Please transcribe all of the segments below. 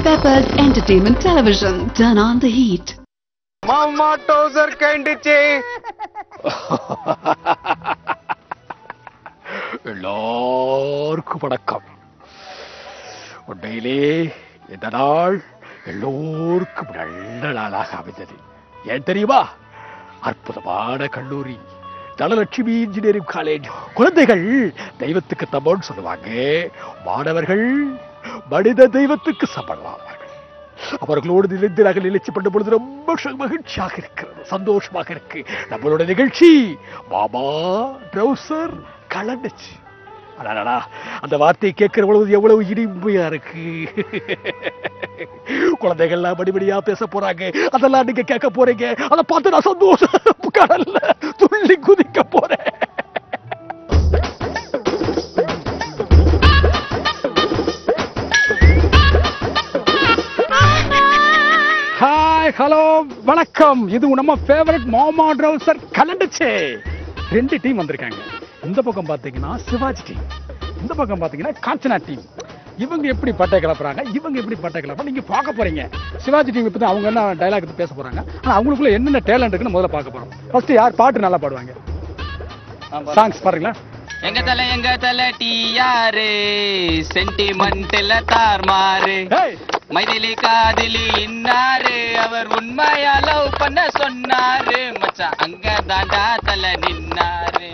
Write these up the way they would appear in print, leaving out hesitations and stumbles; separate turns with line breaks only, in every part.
Peppers Entertainment Television. Turn on the heat.
மாமா டவுசர் கைண்டிச்சே.
எல்லாருக்கும் வணக்கம். உண்மையிலே இந்த நாள் எல்லோருக்கும் நல்ல நாளாக அமைந்தது. ஏன் தெரியுமா? அற்புதமான கல்லூரி தனலட்சுமி இன்ஜினியரிங் காலேஜ். குழந்தைகள் தெய்வத்துக்கு தமோன்னு சொல்லுவாங்க, மாணவர்கள் மனித தெய்வத்துக்கு சமமாவார்கள். அவர்களோடு நினைந்து நாங்கள் நிகழ்ச்சி பண்ணும் பொழுது ரொம்ப மகிழ்ச்சியாக இருக்கிறது, சந்தோஷமாக இருக்கு. நம்மளோட நிகழ்ச்சி மாமா ட்ரௌசர் கலண்டுச்சு. அந்த வார்த்தையை கேட்கிற பொழுது எவ்வளவு இனிமையா இருக்கு. குழந்தைகள்லாம் படிபடியா பேச போறாங்க, அதெல்லாம் நீங்க கேட்க போறீங்க. அதை பார்த்து நான் சந்தோஷம் கடல்ல துள்ளி குதிக்க போறேன். ஹாய், ஹலோ, வணக்கம். இது நம்ம ஃபேவரட் மாமா ட்ரௌசர் கலண்டுச்சு. 2 டீம் வந்திருக்காங்க. இந்த பக்கம் பாத்தீங்கன்னா சிவாஜி டீம், இந்த பக்கம் பாத்தீங்கன்னா காஞ்சனா டீம். இவங்க எப்படி பட்டை கிளப்புறாங்க, இவங்க எப்படி பட்டை கிளப்புறாங்க நீங்க பார்க்க போறீங்க. சிவாஜி டீம் பத்தி அவங்க என்ன டைலாக் பத்தி பேச போறாங்க, ஆனா அவங்களுக்குள்ள என்னென்ன டேலண்ட் இருக்குன்னு முதல்ல பார்க்க போறோம். ஃபர்ஸ்ட் யார் பாட்டு நல்லா பாடுவாங்க? சாங்ஸ் பாருங்களா.
எங்க தல டியாரு சென்டிமெண்ட்ல தார்மாரு, மைதிலி காதிலி இன்னாரு, அவர் உண்மையா லவ் பண்ண சொன்னாரு, மச்சான் அங்க தாண்டா தல நின்னாரு.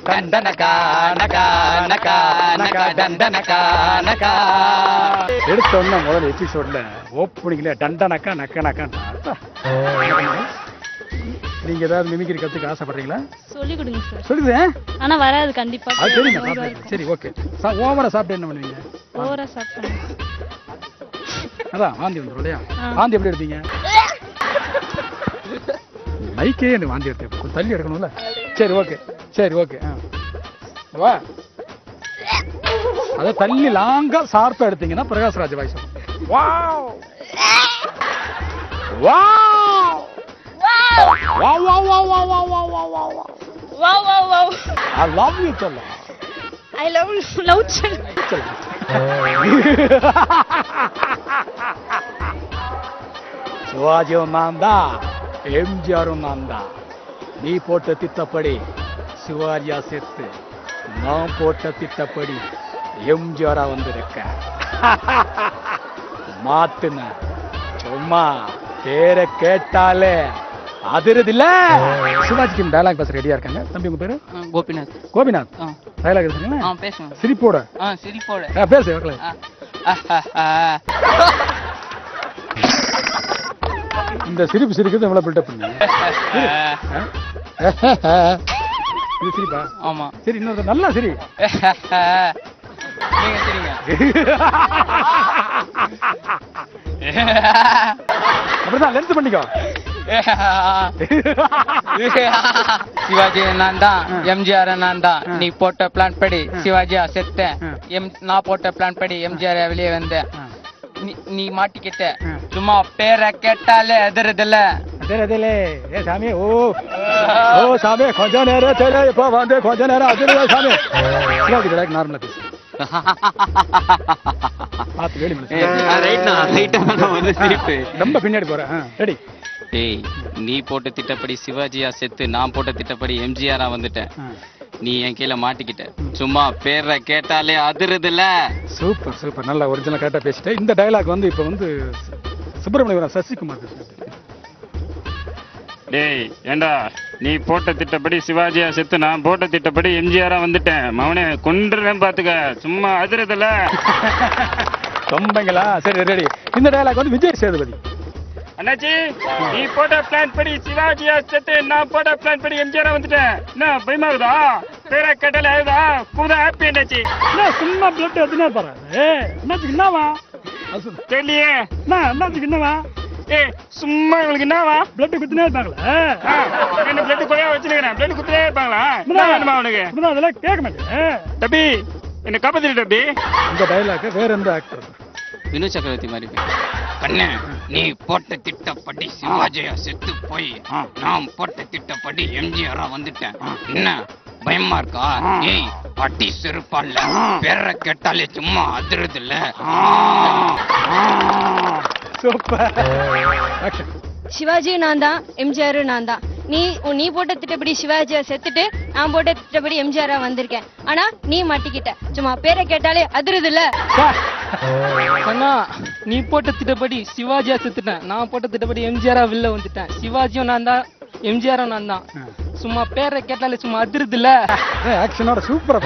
டண்டனகா நகா நகா நகா டண்டனகா நகா.
எடுத்த உடனே முதல் எபிசோட்ல ஓப்பனிங்ல டண்டனக்கா நக்க நக்கா. நீங்க ஏதாவது மிமிக்ரி கத்துக்க ஆசைப்படுறீங்களா?
சொல்லி கொடுங்க சார்.
சொல்லுதேன், ஆனா
வராது கண்டிப்பா.
அது தெரியும். சரி, ஓகே. ஓவரா சாப்பிட்டு என்ன பண்ணுவீங்க?
ஓவரா சாப்பிட்டேன்.
அதான் வாந்தி வந்துடும் இல்லையா? வாந்தி எப்படி எடுத்தீங்க? மைக்கே எனக்கு வாந்தி எடுத்து கொஞ்சம் தள்ளி எடுக்கணும்ல. சரி, ஓகே, சரி, ஓகே. வா, அதை தள்ளி லாங்கா ஷார்ப்பா எடுத்தீங்கன்னா Prakash Raj voice. Wow wow wow wow wow wow wow wow wow wow
wow wow wow.
I love you சொல்ல.
I love you.
சிவாஜியும் நான் தான், எம்ஜிஆரும் நான் தான். நீ போட்ட திட்டப்படி சிவாஜியா செத்து, நான் போட்ட திட்டப்படி எம்ஜிஆரா வந்திருக்க. மாத்துன சும்மா பேரை கேட்டாலே அதிருது இல்ல. சிவாஜிக்கு டயலாக் பேச ரெடியா இருக்காங்க. தம்பி உங்க பேரு?
கோபிநாத்.
கோபிநாத். டயலாக் பேசுறீங்களா?
பேசுங்க.
சிரிப்போட.
சிரிப்போட
பேசு மக்களே. இந்த சிரிப்பு சிரிக்கிறது எவ்வளவு பில்டப் பண்ணி இது சிரிப்பா?
ஆமா.
சரி, இன்னொரு நல்லா சரி.
நீங்க சரிங்க.
அப்படிதான் லென்த் பண்ணிக்கோ.
சிவாஜி நான் தான், எம்ஜிஆர் நான் தான். நீ போட்ட பிளான் படி சிவாஜியா செத்தேன், நான் போட்ட பிளான் படி எம்ஜிஆர் வெளியே வந்தேன். நீ மாட்டிக்கிட்ட, சும்மா பேரை கேட்டாலே எதிரதில்ல.
ஏ சாமி, ஓ ஓ சாமி, கொஞ்ச நேரம் தெரியல, இப்போ வந்து கொஞ்ச நேரம் அதிர்ல சாமி. சிவாஜி டயலாக் நார்மலா பேசு. பார்த்து வேலி ரொம்ப பின்னாடி போறேன். ரெடி?
டேய், நீ போட்ட திட்டப்படி சிவாஜியா செத்து, நான் போட்ட திட்டப்படி எம்ஜிஆரா வந்துட்டேன். நீ என் கீழே மாட்டிக்கிட்ட, சும்மா பேரை கேட்டாலே அதிருதுல.
சூப்பர் சூப்பர், நல்லா ஒரிஜினல் கரெக்டா பேசிட்டேன். இந்த டயலாக் வந்து இப்ப வந்து சுப்பிரமணியம் சசிகுமார் பேசுறாரு.
டேய் ஏண்டா, நீ போட்ட திட்டப்படி சிவாஜியா செத்து, நான் போட்ட திட்டப்படி எம்ஜிஆரா வந்துட்டேன். மவனே கொண்டுறேன் பாத்துக்க, சும்மா அதிரதுல.
ரொம்பங்களா? சரி, ரெடி. இந்த டயலாக் வந்து விஜய் சேதுபதி.
அண்ணாச்சி, நீ போட்ட பிளான் படி சிவாஜியா செத்து, நான் போட்ட பிளான் படி எம்ஜிஆரா வந்துட்டேன். என்ன பயமாகுதா? பேரை கேட்டாலே ஆகுதா? கூதா ஹாப்பி அண்ணாச்சி.
சும்மா பிளட் எதுனா பாரு. என்னாச்சுக்கு என்னவா
தெரியலையே.
என்னாச்சுக்கு என்னவா?
ஏ சும்மா இவங்களுக்கு என்னவா?
பிளட் குத்துனே இருப்பாங்களா?
என்ன பிளட் கொலையா வச்சுருக்கிறேன், பிளட் குத்துனே இருப்பாங்களா? வேணுமா அவனுக்கு?
அதெல்லாம் கேட்க மாட்டேன்.
தம்பி, என்ன காப்பாத்திட்டு தம்பி.
இந்த டயலாக் வேற எந்த ஆக்டர்?
வினு சக்கரவர்த்தி மாதிரி. கண்ணு, நீ போட்ட திட்டப்படி சிவாஜியா செத்து போய், நான் போட்ட திட்டப்படி எம்ஜிஆரா வந்துட்டேன். என்ன பயமா இருக்கா? ஏய், அடி செருப்பால பேர கேட்டாலே சும்மா அதிருது இல்ல.
சூப்பர். ஆக்ஷன்.
சிவாஜி நான் தான், எம்ஜிஆர் நான் தான். நீ போட்ட திட்டப்படி சிவாஜியா செத்துட்டு நான் போட்ட திட்டப்படி எம்ஜிஆரா வந்திருக்கேன். ஆனா நீ மாட்டிக்கிட்ட. சும்மா பேரை கேட்டாலே அதிருது இல்ல.
அண்ணா நீ போட்ட திட்டப்படி சிவாஜியா செத்துட்டேன், நான் போட்ட திட்டப்படி எம்ஜிஆரா வெளில வந்துட்டேன். சிவாஜியும் நான் தான், எம்ஜிஆரும் நான் தான். சும்மா பேரை கேட்டாலே சும்மா அதிருது இல்ல.
ஆக்ஷனோட சூப்பரா.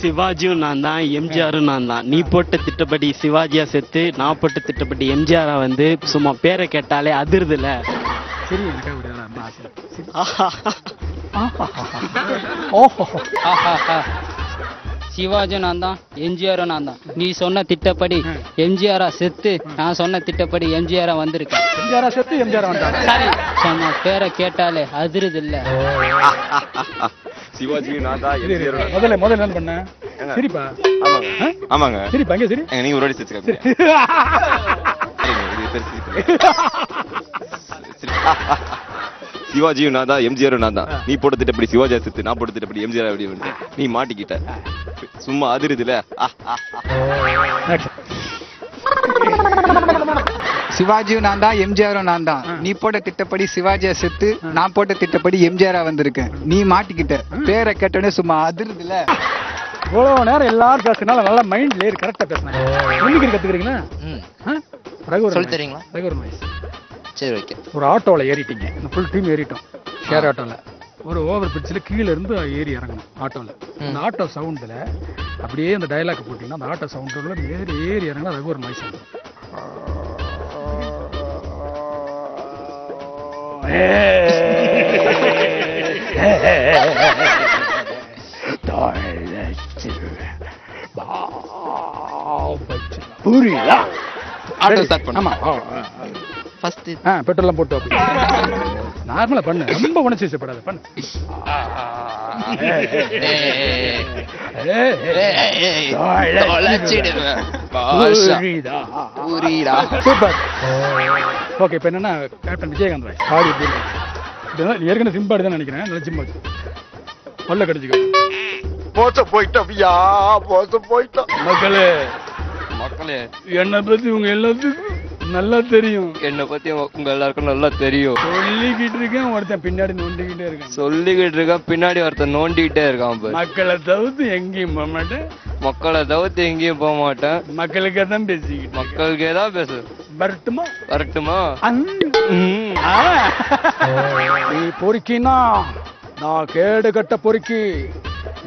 சிவாஜியும் நான் தான், எம்ஜிஆரும் நான் தான். நீ போட்ட திட்டப்படி சிவாஜியா செத்து, நான் போட்ட திட்டப்படி எம்ஜிஆரா வந்து சும்மா பேரை கேட்டாலே அதிருதுல.
சரி
சிவாஜியும் நான் தான், எம்ஜிஆரும் நான் தான். நீ சொன்ன திட்டப்படி எம்ஜிஆரா செத்து, நான் சொன்ன திட்டப்படி எம்ஜிஆரா வந்திருக்கேன்.
எம்ஜிஆரா செத்து எம்ஜிஆரா வந்தாங்க.
சரி சும்மா பேரை கேட்டாலே அதிருது இல்ல.
சிவாஜி நான் தான்
முதல்ல என்ன பண்ண? சரிப்பா.
ஆமாங்க.
சரிப்பா அங்கே சரி.
நீங்க ஒரு வாட்டி சிரிச்சுக்க. சிவாஜியும் நான் தான், எம்ஜிஆரும் நான் தான். நீ போட்ட திட்டப்படி சிவாஜியா செத்து, நான் போட்ட திட்டப்படி எம்ஜிஆர் அப்படி வந்து நீ மாட்டிக்கிட்ட. சும்மா அதிருதுல.
சிவாஜியும் நான் தான், எம்ஜிஆரும் நான் தான். நீ போட்ட திட்டப்படி சிவாஜியா செத்து, நான் போட்ட திட்டப்படி எம்ஜிஆரா வந்திருக்கேன். நீ மாட்டிக்கிட்ட. பேரை கேட்டோடனே சும்மா அதிருதுல.
இவ்வளவு நேரம் எல்லாரும் பேசுறதுனால நல்லா மைண்ட்ல கரெக்டா பேசுனாங்க. இன்னைக்கு கத்துக்கிறீங்களா? சொல்லி தரீங்களா? சரி ஓகே. ஒரு ஆட்டோல ஏறிட்டீங்க, ஃபுல் டீம் ஏறிட்டோம். ஷேர் ஆட்டோல ஒரு ஓவர் பிரிட்ஜில் கீழே இருந்து ஏறி இறங்கணும் ஆட்டோல. அந்த ஆட்டோ சவுண்டில் அப்படியே அந்த டயலாக் போட்டிங்கன்னா அந்த ஆட்டோ சவுண்டில் ஏறி இறங்கினா அது ஒரு நாய்ஸ் வந்துடும். புரியுதா? ஆட்டோ ஸ்டார்ட் பண்ண. ஆமா ஃபர்ஸ்ட் பெட்ரோல்லாம் போட்டு அப்படி நார்மலா பண்ணு, ரொம்ப உணர்ச்சி வசப்படாத பண்ணு. சூப்பர். ஓகே இப்போ என்னன்னா கேப்டன் விஜயகாந்த் பாய் ஆடி ஏற்கனவே சிம்பாடி தான் நினைக்கிறேன். நல்லா சிம்பாடி பல்ல கடிச்சுக்கோ.
மோசம் போயிட்டோம் மக்களே.
என்னை பத்தி உங்க எல்லாத்துக்கும் நல்லா தெரியும்.
என்னை பத்தி உங்க எல்லாருக்கும் நல்லா தெரியும்.
சொல்லிக்கிட்டு இருக்கேன், ஒருத்தன் பின்னாடி நோண்டிக்கிட்டே இருக்கேன்.
சொல்லிக்கிட்டு இருக்கான், பின்னாடி ஒருத்தன் நோண்டிக்கிட்டே இருக்கான்.
மக்களை தவிர்த்து எங்கேயும் போக மாட்டேன்.
மக்களை தவிர்த்து எங்கேயும் போக மாட்டேன்.
மக்களுக்கே தான் பேசிக்கிட்டு.
மக்களுக்கே தான் பேசு. வரட்டுமா?
நீ பொறுக்கினா நான் கேடு கட்ட பொறுக்கி,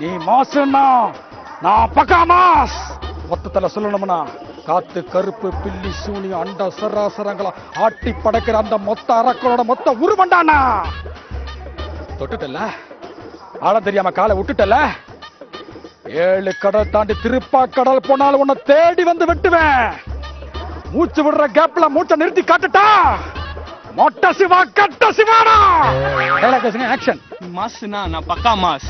நீ மாசுன்னா நான் பக்கா மாஸ். மொத்தத்துல சொல்லணும்னா காத்து கருப்பு பில்லி சூனி அண்ட சராசரங்களா ஆட்டி படைக்கிற அந்த மொத்த அரக்கனோட மொத்த உருவண்டானா. தொட்டுட்டல, ஆழ தெரியாம காலை விட்டுட்டல. 7 கடல் தாண்டி திருப்பா கடல் போனாலும் உன்னை தேடி வந்து வெட்டுவேன். மூச்சு விடுற கேப்ல மூச்சை நிறுத்தி காட்டுட்டா. மொட்டை சிவா கட்ட சிவாடா. ஆக்ஷன்.
மாஸ்னா நான் பக்கா மாஸ்.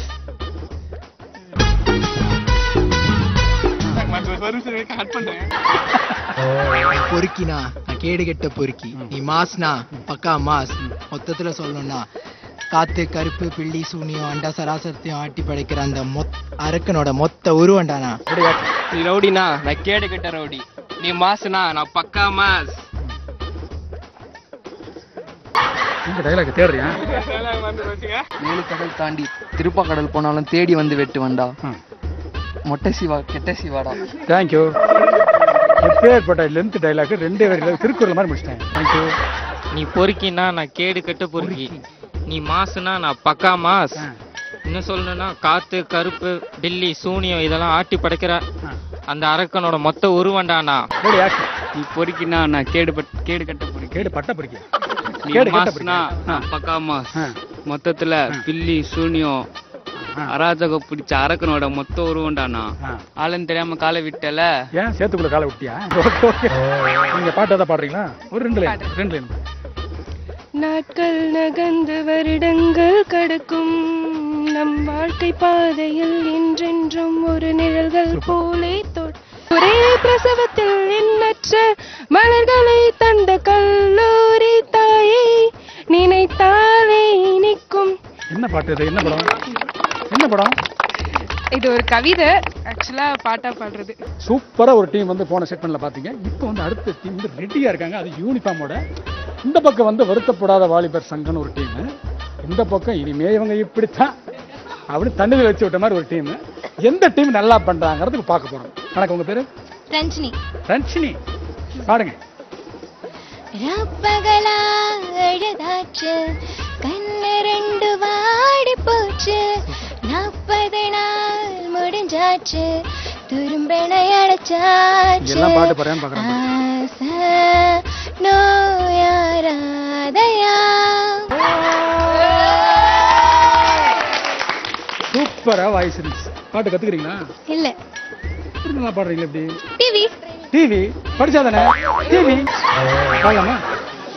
பொறுக்கினா நான் கேடு கெட்ட பொறுக்கி, நீ மாஸ்னா பக்கா மாஸ். மொத்தத்துல சொல்லணும்னா காத்து கருப்பு பில்லி சூனியம் அண்டா சராசரத்தையும் ஆட்டி படைக்கிற அந்த அரக்கனோட மொத்த உருவண்டானா.
நீ ரவுடினா நான் கேடு கெட்ட ரவுடி, நீ மாஸ்னா நான் பக்கா மாஸ்.
இந்த டயலாக் தேடுறியா?
மேலு கடல் தாண்டி திருப்பா கடல் போனாலும் தேடி வந்து வெட்டு வந்தா. மொட்டை சிவா கெட்ட சிவாடா.
தேங்க்யூ. எப்பேற்பட்ட லென்த் டைலாக் 2 வரியில திருக்குறள் மாதிரி முடிச்சிட்டேன். தேங்க்யூ.
நீ பொறுக்கினா நான் கேடு கட்ட பொறுக்கி, நீ மாசுனா நான் பக்கா மாஸ். இன்னும் சொல்லணும்னா காத்து கருப்பு டில்லி சூனியம் இதெல்லாம் ஆட்டி படைக்கிற அந்த அரக்கனோட மொத்த உருவண்டானா.
நீ பொறுக்கினா நான் கேடு கட்ட பொறுக்கி.
கேடு பட்ட பொறுக்கி.
நீ மாசுனா நான் பக்கா மாஸ். மொத்தத்துல பில்லி சூனியம் அராஜகம் பிடிச்ச அரக்கனோட மொத்த உருவண்டானா. ஆளுன்னு தெரியாம காலை விட்டல.
ஏன் சேத்துக்குள்ள காலை விட்டியா? நீங்க பாட்டு தான் பாடுறீங்களா? ஒரு 2 லைன்.
நாட்கள் நகர்ந்து வருடங்கள் கடக்கும், நம் வாழ்க்கை பாதையில் என்றென்றும் ஒரு நிழல்கள் போலே ஒரே பிரசவத்தில் எண்ணற்ற மலர்களை தந்த கல்லூரி தாயை நினைத்த
என்ன பாட்டு இது? என்ன படம்? என்ன படம்?
இது ஒரு கவிதை, ஆக்சுவலா பாட்டா பாடுறது.
சூப்பரா ஒரு டீம் வந்து போன செக்மெண்ட்ல பாத்தீங்க. இப்போ வந்து அடுத்த டீம் வந்து ரெடியா இருக்காங்க. அது யூனிஃபார்மோட. இந்த பக்கம் வந்து வருத்தப்படாத வாலிபர் சங்கம்னு ஒரு டீம், இந்த பக்கம் இனிமே இவங்க இப்படித்தான் அப்படின்னு தண்ணியில் வச்சு விட்ட மாதிரி ஒரு டீம். எந்த டீம் நல்லா பண்றாங்கிறதுக்கு பார்க்க போறோம். வணக்கம், உங்க பேரு?
ரஞ்சினி.
ரஞ்சினி, பாடுங்க.
ராப்பகலா அழுதாச்சு, கண்ணு ரெண்டு வாடி போச்சு, 40 நாள் முடிஞ்சாச்சு, துரும்பெனை அடைச்சாச்சு,
எல்லாம் பாட்டு பாடுறேன்னு பாக்குறேன்.
நோயாராதயா.
சூப்பரா வாய்ஸ் இருந்துச்சு. பாட்டு கத்துக்கிறீங்களா?
இல்ல.
நல்லா பாடுறீங்களா? எப்படி?
டிவி.
டிவி படிச்சாதானே? டிவி பாடலாமா?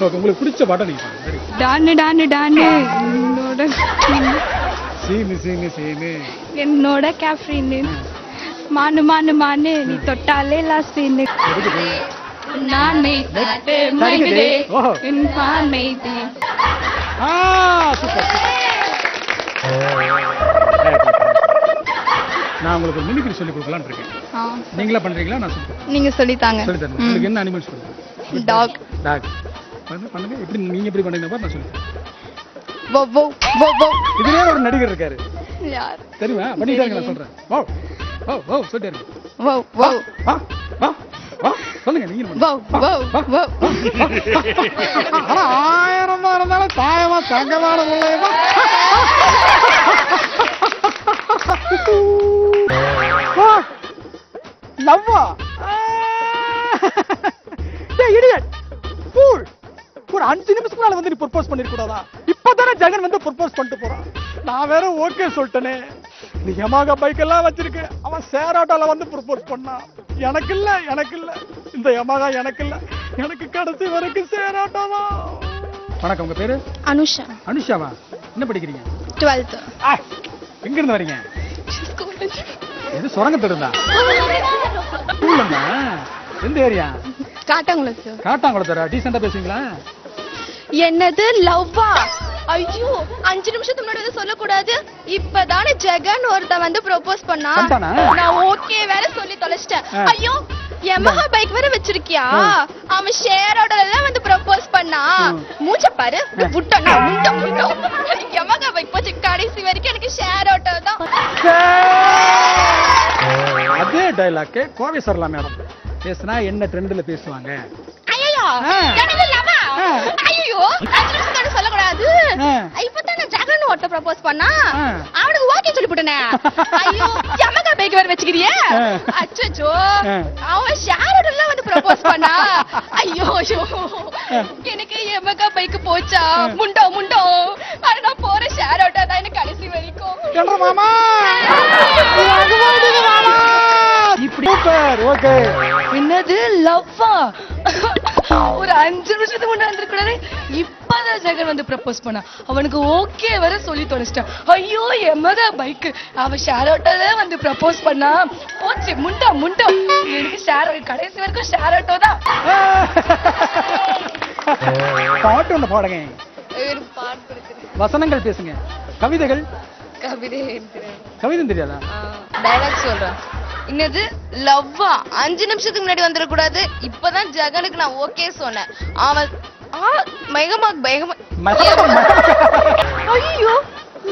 ஓகே, உங்களுக்கு பிடிச்ச பாட்டை நீங்க பாடுங்க.
டானு டானு டானு என்னோட
சீனு சீனு சீனு
என்னோட கேஃப்ரின்னு மானு மானு மானு நீ தொட்டாலே லாஸ்டின்னு நானே தட்டு மகிழே என் பான்மை தே.
சூப்பர். நான் உங்களுக்கு மிமிக்ரி சொல்லி கொடுக்கலாம்னு இருக்கேன். நீங்களா பண்றீங்களா? நான் சொல்றேன்.
நீங்க சொல்லித்தாங்க.
சொல்லி தரேன். உங்களுக்கு என்ன அனிமல்ஸ் சொல்லுங்க?
டாக்.
டாக் பண்ணுங்க. எப்படி நீங்க எப்படி பண்றீங்க பாரு, நான் சொல்லித்தரேன்.
வோ வோ வோ வோ.
இதுலயே ஒரு நடிகர் இருக்காரு.
யார்
தெரியுமா? பண்ணிட்டாங்க, நான் சொல்றேன். வோ வோ வோ சொல்லிட்டாரு.
வோ வோ
வா வா வா சொல்லுங்க. நீங்க
வோ வோ வோ.
ஆனா 1000 இருந்தாலும் தாயமா தங்கமான முள்ளையமா. லவ்வா? டேய் இடியட் ஃபூல். ஒரு 5 நிமிஷத்துக்குள்ள வந்து நீ ப்ரொபோஸ் பண்ணிர கூடாதா? இப்பதானே ஜெகன் வந்து ப்ரொபோஸ் பண்ணிட்டு போறான். நான் வேற ஓகே சொல்லிட்டேனே. நீ யமாகா பைக் எல்லாம் வச்சிருக்க. அவன் சேராட்டால வந்து ப்ரொபோஸ் பண்ணான். எனக்கு இல்ல, எனக்கு இல்ல. இந்த யமாகா எனக்கு இல்ல. எனக்கு கடைசி வரைக்கும் சேராட்டா தான். வணக்கம், உங்க பேரு?
அனுஷா.
அனுஷாவா? என்ன படிக்கிறீங்க?
12th.
எங்க இருந்து வரீங்க? எது சுரங்கத்துல இருந்தா? ஸ்கூல்லமா? எந்த ஏரியா?
காட்டாங்குளத்து.
காட்டாங்குளத்தா? டீசெண்டா பேசுவீங்களா?
என்னது லவ்வா? ஐயோ, 5 நிமிஷத்துக்கு முன்னாடி வந்து சொல்லக்கூடாது. இப்பதானே ஜெகன் ஒருத்த வந்து ப்ரோபோஸ் பண்ணா. நான் ஓகே வேற சொல்லி தொலைச்சிட்டேன். ஐயோ, யமஹா பைக் வேற வச்சிருக்கியா? அவன் ஷேரோட எல்லாம் வந்து ப்ரோபோஸ் பண்ணா. மூச்ச பாரு, புட்டனா முண்ட முண்ட. யமஹா பைக் போச்சு, கடைசி வரைக்கும் எனக்கு ஷேர் ஆட்டோ தான்.
அதே டயலாக் கோவை சரளா மேடம் பேசினா என்ன ட்ரெண்ட்ல பேசுவாங்க?
ஐயோ, எனக்கு லவா. ஐயோ, 5 நிமிஷத்துக்கு சொல்லக்கூடாது. இப்பதானே ஜெகன் ஒருத்த ப்ரோபோஸ் பண்ணா. அவனுக்கு ஓகே சொல்லி போட்டனே. ஐயோ, யமஹா பைக் வேற வச்சிக்கிறியே. அச்சச்சோ, அவன் ஷேரோட எல்லாம் வந்து ப்ரோபோஸ் பண்ணா. ஐயோ ஐயோ, எனக்கு யமஹா பைக் போச்சா. முண்டோ முண்டோ. ஆனா நான் போற ஷேர் ஆட்டோ தான் எனக்கு கடைசி வரைக்கும்.
சொல்ற மாமா. சூப்பர். ஓகே.
என்னது லவ்வா? ஒரு 5 நிமிஷத்துக்கு முன்னாடி வந்துருக்கூடாது. இப்பதான் ஜெகன் வந்து ப்ரப்போஸ் பண்ணா. அவனுக்கு ஓகே வர சொல்லி தொலைச்சிட்டான். ஐயோ, யமஹா பைக் அவன் ஷேர் ஆட்டோல வந்து ப்ரப்போஸ் பண்ணா. போச்சு, முண்டா முண்டா. எனக்கு ஷேர் கடைசி வரைக்கும் ஷேர் ஆட்டோ தான்.
பாட்டு ஒண்ணு பாடுங்க.
பாட்டு இருக்குது.
வசனங்கள் பேசுங்க. கவிதைகள்? கவிதை தெரியாதா?
டைலாக் சொல்றேன். என்னது லவ்வா? 5 நிமிஷத்துக்கு முன்னாடி வந்துடக்கூடாது. இப்பதான் ஜெகனுக்கு நான் ஓகே சொன்னேன். அவன் ஐயோ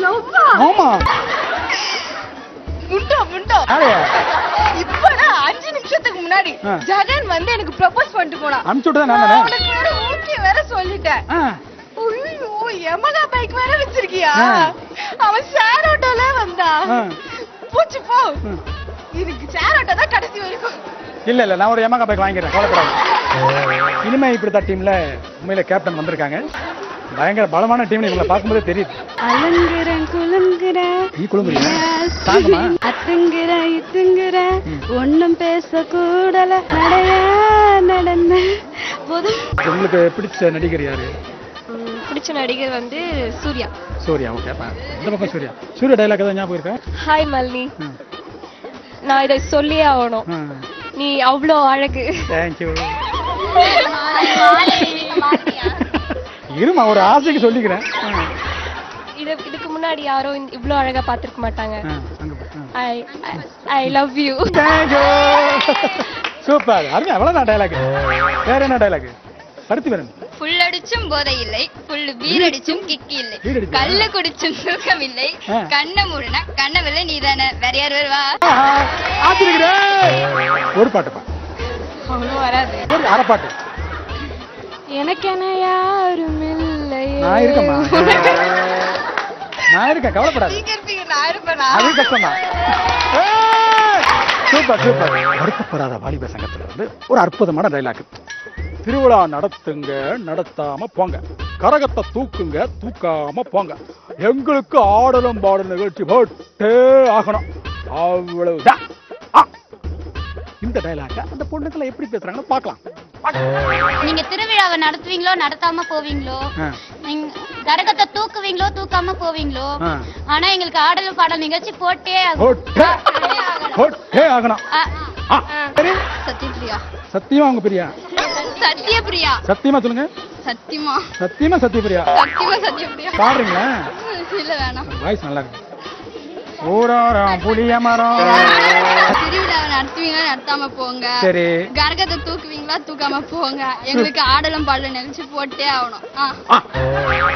லவ்வா? ஆமா. முண்டா முண்டா. இப்பதான் 5 நிமிஷத்துக்கு முன்னாடி ஜெகன் வந்து எனக்கு ப்ரப்போஸ் பண்ணிட்டு போனா.
அனுப்பிச்சுட்டு நான்
ஓகே வேற சொல்லிட்டேன். ஐயோ, யமஹா பைக் வேற வச்சிருக்கியா? அவன் ஷேர் ஆட்டோல வந்தா. போச்சு போ. இதுக்கு ஷேர் ஆட்டோ தான் கடைசி வரைக்கும்.
இல்ல இல்ல, நான் ஒரு யமஹா பைக் வாங்கிக்கிறேன், கவலைப்படாத. இனிமே இப்படித்தான் டீம்ல உண்மையில கேப்டன் வந்திருக்காங்க. பயங்கர பலமான டீம். இவங்களை பார்க்கும்போதே தெரியுது.
அலங்குறேன் குலுங்குறேன்.
நீ குலுங்குறியா? தாங்கம்மா.
அத்துங்குறேன் இத்துங்குறேன். ஒன்னும் பேச கூடல. நடைய நடந்த போதும்.
உங்களுக்கு பிடிச்ச நடிகர் யாரு?
பிடிச்ச நடிகர் வந்து சூர்யா.
சூர்யா. ஓகே. இந்த பக்கம் சூர்யா. சூர்யா டைலாக் ஏதாவது ஞாபகம் இருக்கா?
ஹாய் மல்னி, நான் இதை சொல்லியே ஆகணும். நீ அவ்வளோ அழகு.
தேங்க்யூ. இருமா, ஒரு ஆசைக்கு சொல்லிக்கிறேன்.
இதுக்கு முன்னாடி யாரும் இவ்ளோ அழகா பாத்துக்க மாட்டாங்க. I love you.
சூப்பர். அருமை. அவ்வளவுதான் டயலாக். வேற என்ன டயலாக்? அடுத்து வேணும்.
புல் அடிச்சும் போதை இல்லை, புல்லு பீர் அடிச்சும் கிக்கி இல்லை, கல்ல குடிச்சும் சுருக்கம் இல்லை, கண்ண மூடுனா கண்ணவில்லை நீதானே, வேற யார் வருவா?
ஒரு பாட்டு பா.
அவ்வளவு வராது.
ஒரு அரை பாட்டு.
எனக்கு என்ன யாரும் இல்லை.
நான் இருக்கேம்மா. நான் இருக்கேன், கவலைப்படாத. அது கஷ்டம்தான். Super super. வருத்தப்படாத வாலிப சங்கத்துல இருந்து ஒரு அற்புதமான டைலாக். திருவிழா நடத்துங்க, நடத்தாம போங்க. கரகத்தை தூக்குங்க, தூக்காம போங்க. எங்களுக்கு ஆடலும் பாடல் நிகழ்ச்சி போட்டே ஆகணும். அவ்வளவுதான். இந்த டைலாக அந்த பொண்ணுக்களை எப்படி பேசுறாங்கன்னு பார்க்கலாம்.
நீங்க திருவிழாவை நடத்துவீங்களோ நடத்தாம போவீங்களோ, நீங்க கரகத்தை தூக்குவீங்களோ தூக்காம போவீங்களோ, ஆனா எங்களுக்கு ஆடலும் பாடல் நிகழ்ச்சி போட்டே
ஆகணும்.
சத்யபிரியா.
சத்தியமா உங்க பிரியா?
சத்யபிரியா.
சத்தியமா சொல்லுங்க.
சத்தியமா.
சத்தியமா சத்யபிரியா.
சத்தியமா சத்யபிரியா.
பாடுறீங்களா?
இல்ல வேணாம்.
வாய்ஸ் நல்லா இருக்கு. ஊராரம் புளிய மரம்.
திருவிழாவை நடத்துவீங்களா நடத்தாம போங்க.
சரி.
கரகத்தை தூக்குவீங்களா தூக்காம போங்க. எங்களுக்கு ஆடலும் பாடலும் நிகழ்ச்சி போட்டே ஆகணும்.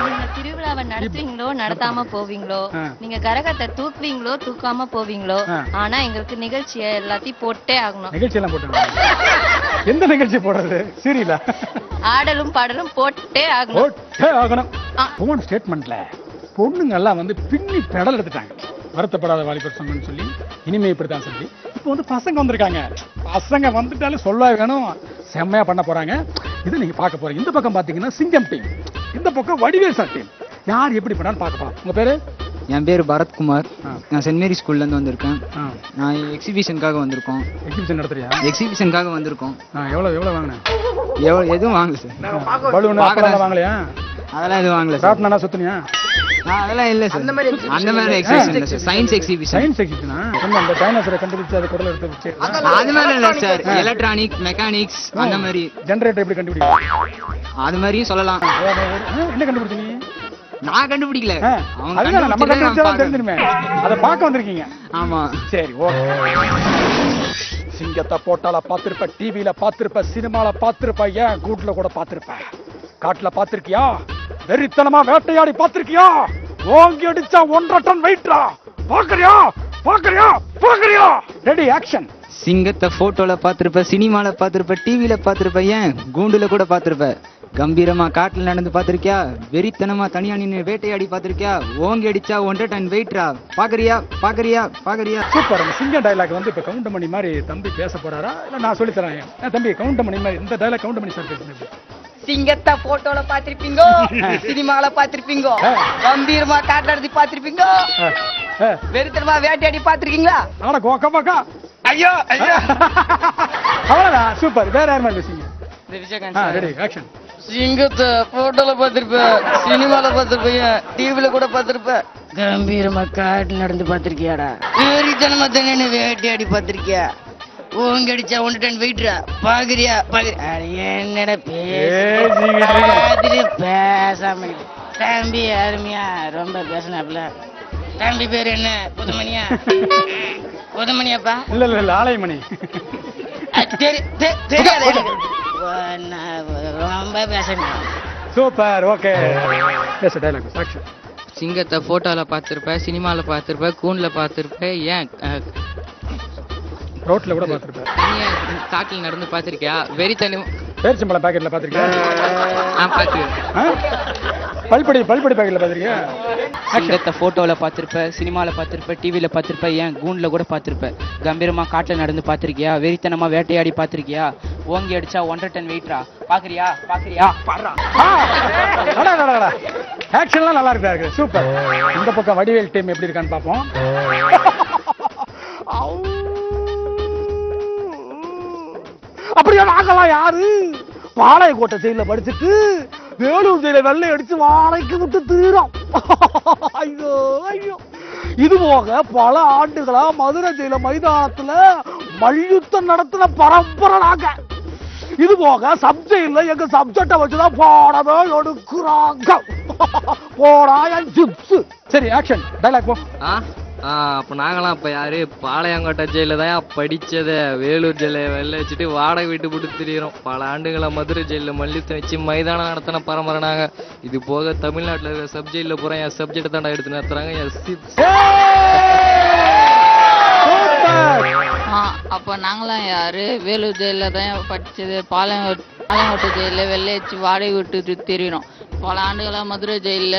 நீங்க திருவிழாவை நடத்துவீங்களோ நடத்தாம போவீங்களோ, நீங்க கரகத்தை தூக்குவீங்களோ தூக்காம போவீங்களோ, ஆனா எங்களுக்கு நிகழ்ச்சியை எல்லாத்தையும் போட்டே ஆகணும்.
நிகழ்ச்சி எல்லாம் போட்டு எந்த நிகழ்ச்சி போடுறது? சீரியலா?
ஆடலும் பாடலும் போட்டே ஆகணும்.
போட்டே ஆகணும். போன ஸ்டேட்மெண்ட்ல பொண்ணுங்க எல்லாம் வந்து பின்னி பெடல் எடுத்துட்டாங்க. வருத்தப்படாத வாலிபர் சங்கம்னு சொல்லி இனிமே இப்படித்தான் சொல்லி இப்போ வந்து பசங்க வந்திருக்காங்க. பசங்க வந்துட்டாலும் சொல்ல வேணும், செம்மையா பண்ண போறாங்க. இது நீங்க பார்க்க போறீங்க. இந்த பக்கம் பாத்தீங்கன்னா சிங்கம் டீம், இந்த பக்கம் வடிவேல் சார் டீம். யார் எப்படி பண்ணான்னு பார்க்க போறோம். உங்க பேரு?
என் பேர் பரத்குமார். நான் சென்ட் மேரி ஸ்கூல்ல இருந்து வந்திருக்கேன். நான் எக்ஸிபிஷனுக்காக வந்திருக்கோம்.
எக்ஸிபிஷன் நடத்துறியா?
எக்ஸிபிஷனுக்காக வந்திருக்கோம்.
எவ்வளவு வாங்கினேன்?
எதுவும் வாங்கல சார்.
பலூன் வாங்கலையா?
அதெல்லாம் எதுவும் வாங்கல சார்.
ராட்னா சுத்தினியா?
அதெல்லாம் இல்ல சார். அந்த மாதிரி எக்ஸிபிஷன் இல்ல சார். Science exhibition.
சயின்ஸ் எக்ஸிபிஷனா? அந்த டைனோசரை கண்டுபிடிச்சு அதை குடல எடுத்து வச்சு
அது மாதிரி இல்ல சார். எலக்ட்ரானிக், மெக்கானிக்ஸ் அந்த மாதிரி.
ஜெனரேட்டர் எப்படி கண்டுபிடிக்க?
அது மாதிரியும் சொல்லலாம்.
என்ன கண்டுபிடிச்ச நீ?
நான் கண்டுபிடிக்கல.
அவங்க நம்ம கண்டுபிடிச்சா தெரிஞ்சிருமே. அதை பார்க்க வந்திருக்கீங்க.
ஆமா.
சரி ஓகே. சிங்கத்தை போட்டால பாத்திருப்ப, டிவில பாத்திருப்ப, சினிமால பாத்திருப்ப, ஏன் கூட்ல கூட பாத்திருப்ப. காட்டுல பாத்திருக்கியா? வெறித்தனமா வேட்டையாடி பாத்திருக்கியா? ஓங்கி அடிச்சா 1.5 டன் வெயிட்ரா. பாக்குறியா? பாக்குறியா? பாக்குறியா? Ready action.
சிங்கத்தை போட்டோல பாத்திருப்ப, சினிமால பாத்திருப்ப, டிவில பாத்திருப்ப, ஏன் கூண்டுல கூட பாத்திருப்ப. கம்பீரமா காட்டுல நடந்து பாத்திருக்கியா? வெறித்தனமா தனியா நின்னு வேட்டையாடி பாத்திருக்கியா? ஓங்கி அடிச்சா 1.5 டன் வெயிட்ரா. பாக்குறியா? பாக்குறியா? பாக்குறியா?
சூப்பர். சிங்க டயலாக் வந்து இப்ப கவுண்டமணி மாதிரி தம்பி பேச போறாரா இல்ல நான் சொல்லி தரேன்? தம்பி கவுண்டமணி மாதிரி இந்த டயலாக் கவுண்டமணி சார் பேசுறது.
சிங்கத்தை போட்டோல பாத்திருப்பீங்க, சினிமால பாத்திருப்பீங்க, கம்பீரமா காட்டுல நடந்து பாத்திருப்பீங்க, வெறித்தனமா வேட்டையாடி பாத்திருக்கீங்களா?
ஆனா கோக்கா பாக்கா. ஐயோ ஐயோ. அவ்வளவுதான். சூப்பர். வேற யார் மாதிரி பேசுங்க? Ready action.
சிங்கத்தை போட்டோல பாத்திருப்ப, சினிமால பாத்திருப்ப, டிவில கூட பாத்திருப்ப, கம்பீரமா காட்டுல நடந்து பாத்திருக்கியாடா? வெறித்தனமா தனியா வேட்டையாடி பாத்திருக்கியா? ஓங்க அடிச்சா 1 டன் வெயிட்ரா. பாக்குறியா? என்னடா பேசாம தம்பி அருமையா ரொம்ப பேசினாப்ல. தம்பி பேரு என்ன? புதுமணியா? புதுமணியாப்பா?
இல்ல இல்ல இல்ல ஆலயமணி.
தெரியாது. ரொம்ப பேசணும்.
சூப்பர். ஓகே. பேச டயலாக் ஆக்ஷன்.
சிங்கத்தை போட்டோல பாத்திருப்ப, சினிமால பாத்திருப்ப, கூண்டுல பாத்திருப்ப, ஏன்
ரோட்ல கூட பாத்திருப்ப,
தனியா காட்டுல நடந்து பாத்திருக்கியா? வெறித்தனம்
பேரிச்சம்பழம் பாக்கெட்ல பாத்திருக்கியா? பல்படி பாக்கெட்ல பாத்திருக்கியா?
சிங்கத்தை போட்டோல பாத்திருப்ப, சினிமால பாத்திருப்ப, டிவில பாத்திருப்ப, ஏன் கூண்டுல கூட பாத்திருப்ப, கம்பீரமா காட்டுல நடந்து பாத்திருக்கியா? வெறித்தனமா வேட்டையாடி பாத்திருக்கியா? ஓங்கி அடிச்சா 1.5 டன் வெயிட்ரா. பாக்குறியா? பாக்குறியா? பாடுறா.
ஆக்ஷன்லாம் நல்லா இருக்கு. சூப்பர். இந்த பக்கம் வடிவேல் டீம் எப்படி இருக்கான்னு பாப்போம். அப்படியே நாங்கெல்லாம் யாரு? பாளையங்கோட்டை ஜெயில படிச்சுட்டு வேலூர் ஜெயில வெள்ளை அடிச்சு வாழைக்கு விட்டு தீரோம். ஐயோ ஐயோ. இது போக பல ஆண்டுகளா மதுரை ஜெயில மைதானத்துல மல்யுத்தம் நடத்தின பரம்பரை நாங்க. இது போக சப்ஜெக்ட்ல எங்க சப்ஜெக்ட வச்சுதான் பாடவே எடுக்கிறாங்க. போடா என் ஜிப்ஸ். சரி ஆக்ஷன் டைலாக் போ.
அப்ப நாங்களாம் இப்ப யாரு பாளையங்கோட்டை ஜெயில தான் படிச்சத வேலூர் ஜெயில வெளில வச்சுட்டு வாடகை வீட்டு போட்டு திரியிறோம். பல ஆண்டுகளா மதுரை ஜெயில மல்யுத்தம் வச்சு மைதானம் நடத்தின பரம்பரை நாங்க. இது போக தமிழ்நாட்டுல இருக்கிற சப்ஜெக்ட்ல பூரா என் சப்ஜெக்ட் தாண்டா எடுத்து நடத்துறாங்க.
அப்ப நாங்களாம் யாரு வேலூர் ஜெயில தான் படிச்சது பாளையங்கோட்டை ஜெயில வெளில வச்சு வாடகை விட்டு திரியிறோம். பல ஆண்டுகளா மதுரை ஜெயில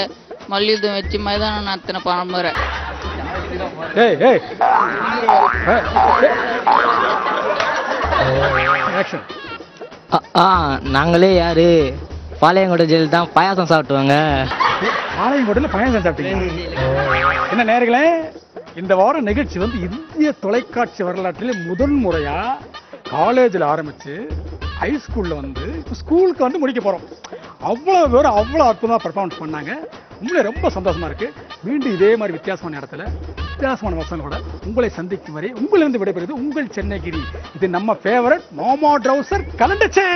மல்யுத்தம் வச்சு மைதானம் நடத்தின பரம்பரை.
நாங்களே யாரு பாளையங்கோட்டை ஜெயில் தான் பாயாசம் சாப்பிட்டுவாங்க.
பாளையங்கோட்டையில பாயாசம் சாப்பிட்டீங்க. என்ன நேயர்களே, இந்த வார நிகழ்ச்சி வந்து இந்திய தொலைக்காட்சி வரலாற்றிலே முதன் முறையா காலேஜில் ஆரம்பிச்சு ஹைஸ்கூல்ல வந்து ஸ்கூலுக்கு வந்து முடிக்க போறோம். அவ்வளவு பேரும் அவ்வளவு அற்புதமா பெர்ஃபார்மன்ஸ் பண்ணாங்க. உண்மையிலே ரொம்ப சந்தோஷமா இருக்கு. மீண்டும் இதே மாதிரி வித்தியாசமான இடத்துல வித்தியாசமான வசனங்களோட உங்களை சந்திக்கும் வரை உங்களிருந்து விடைபெறுவது உங்கள் சென்னைகிரி. இது நம்ம ஃபேவரட் மாமா ட்ரௌசர் கலண்டச்சே.